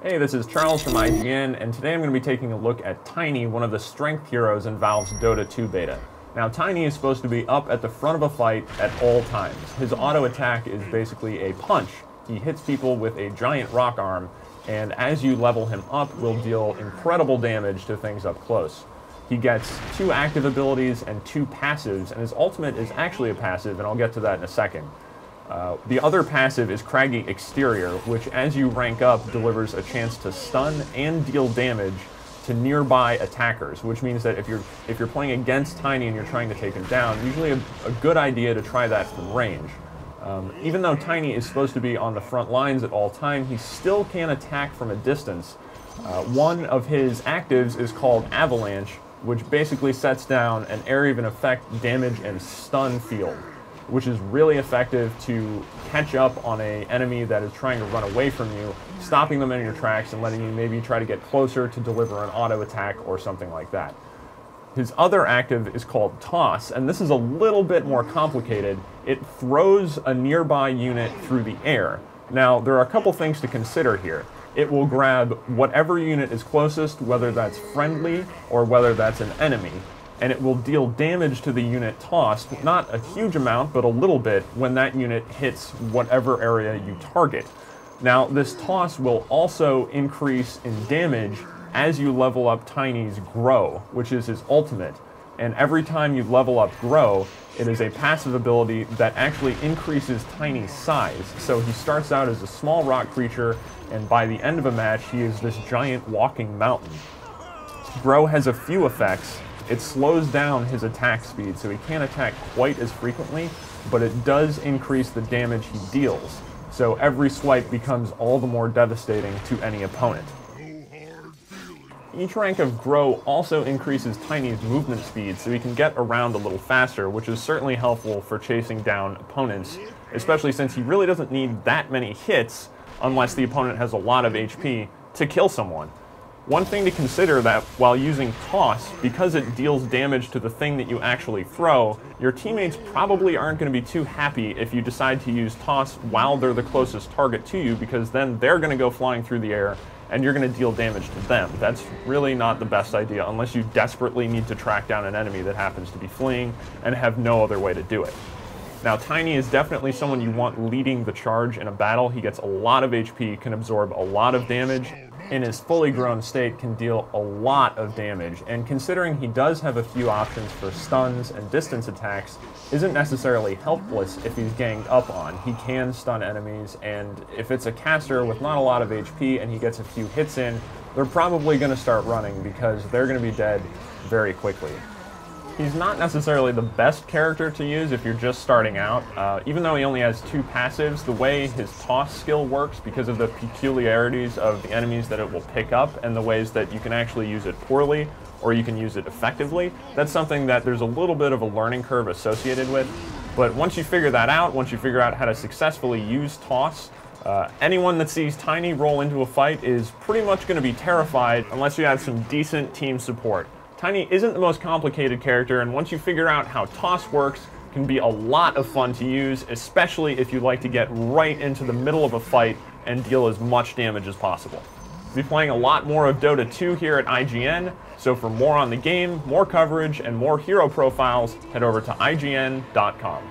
Hey, this is Charles from IGN, and today I'm going to be taking a look at Tiny, one of the strength heroes in Valve's Dota 2 beta. Now, Tiny is supposed to be up at the front of a fight at all times. His auto attack is basically a punch. He hits people with a giant rock arm, and as you level him up, will deal incredible damage to things up close. He gets 2 active abilities and 2 passives, and his ultimate is actually a passive, and I'll get to that in a second. The other passive is Craggy Exterior, which as you rank up delivers a chance to stun and deal damage to nearby attackers, which means that if you're playing against Tiny and you're trying to take him down, usually a good idea to try that from range. Even though Tiny is supposed to be on the front lines at all time, he still can attack from a distance. One of his actives is called Avalanche, which basically sets down an area of an effect, damage, and stun field, which is really effective to catch up on an enemy that is trying to run away from you, stopping them in your tracks and letting you maybe try to get closer to deliver an auto attack or something like that. His other active is called Toss, and this is a little bit more complicated. It throws a nearby unit through the air. Now, there are a couple things to consider here. It will grab whatever unit is closest, whether that's friendly or whether that's an enemy, and it will deal damage to the unit tossed, not a huge amount, but a little bit, when that unit hits whatever area you target. Now, this toss will also increase in damage as you level up Tiny's Grow, which is his ultimate. And every time you level up Grow, it is a passive ability that actually increases Tiny's size. So he starts out as a small rock creature, and by the end of a match, he is this giant walking mountain. Grow has a few effects. It slows down his attack speed, so he can't attack quite as frequently, but it does increase the damage he deals. So every swipe becomes all the more devastating to any opponent. Each rank of Grow also increases Tiny's movement speed, so he can get around a little faster, which is certainly helpful for chasing down opponents, especially since he really doesn't need that many hits unless the opponent has a lot of HP to kill someone. One thing to consider that while using Toss, because it deals damage to the thing that you actually throw, your teammates probably aren't going to be too happy if you decide to use Toss while they're the closest target to you, because then they're going to go flying through the air and you're going to deal damage to them. That's really not the best idea unless you desperately need to track down an enemy that happens to be fleeing and have no other way to do it. Now, Tiny is definitely someone you want leading the charge in a battle. He gets a lot of HP, can absorb a lot of damage, in his fully grown state can deal a lot of damage, and considering he does have a few options for stuns and distance attacks, isn't necessarily helpless if he's ganged up on. He can stun enemies, and if it's a caster with not a lot of HP and he gets a few hits in, they're probably going to start running because they're going to be dead very quickly. He's not necessarily the best character to use if you're just starting out. Even though he only has 2 passives, the way his toss skill works, because of the peculiarities of the enemies that it will pick up and the ways that you can actually use it poorly or you can use it effectively, that's something that there's a little bit of a learning curve associated with. But once you figure that out, once you figure out how to successfully use toss, anyone that sees Tiny roll into a fight is pretty much going to be terrified unless you have some decent team support. Tiny isn't the most complicated character, and once you figure out how Toss works, it can be a lot of fun to use, especially if you like to get right into the middle of a fight and deal as much damage as possible. We'll be playing a lot more of Dota 2 here at IGN, so for more on the game, more coverage, and more hero profiles, head over to IGN.com.